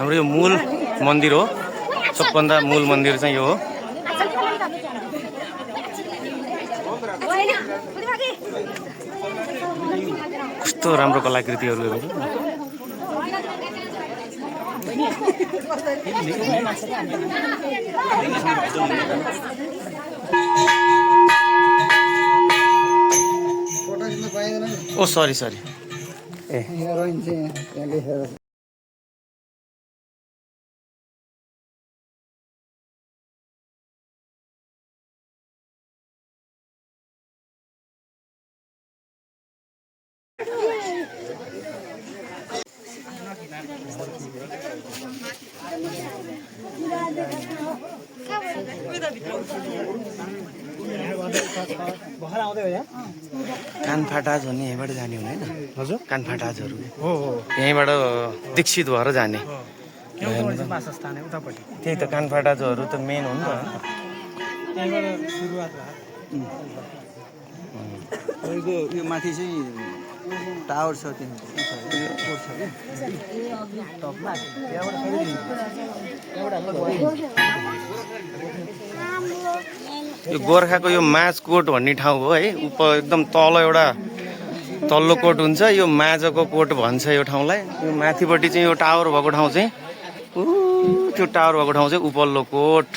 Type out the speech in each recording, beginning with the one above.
हाम्रो यो मूल मन्दिर हो, सबभन्दा मूल मन्दिर चाहिँ यो हो। कस्तो राम्रो कलाकृतिहरू हेर्नु। ओ सरी सरी ए कानफाटाज भन्ने यहीँबाट जाने हुने होइन हजुर? कानफाटाजहरू हो हो, यहीँबाट दीक्षित भएर जाने त्यही त। कानफाटाजहरू त मेन हो नि त। यो माथि चाहिँ टावर छ, यो गोर्खाको यो माझकोट भन्ने ठाउँ हो है। एकदम तल एउटा तल्लो कोट हुन्छ, यो माझको कोट भन्छ यो ठाउँलाई। यो माथिपट्टि चाहिँ यो टावर भएको ठाउँ चाहिँ त्यो टावर भएको ठाउँ चाहिँ उपल्लो कोट।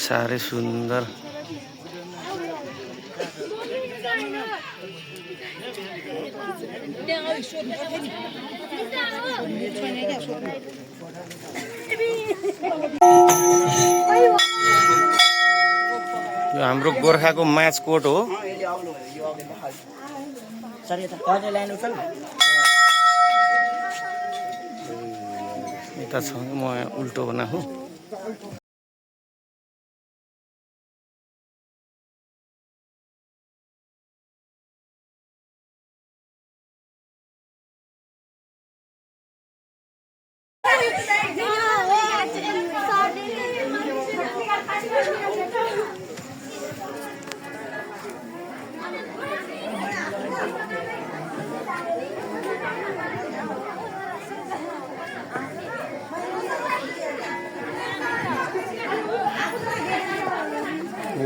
साह्रै सुन्दर। यो हाम्रो गोर्खाको माझकोट हो। यता छ, म उल्टो बनाएको।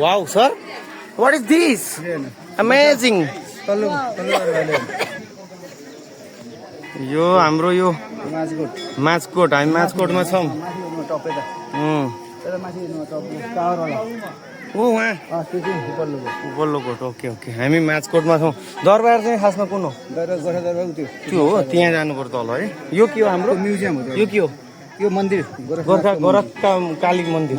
Wow, sir! What is this? Amazing! यो हाम्रो यो माझकोट, हामी माझकोटमा छौँ। ओ वहाँ उपल्लो कोट, ओके ओके। हामी माझकोटमा छौँ। दरबार चाहिँ खासमा कुन हो? त्यो हो, त्यहाँ जानु पर्छ तल है। यो के हो हाम्रो म्युजियम हो? यो के हो? यो मन्दिर गोरखा काली मन्दिर।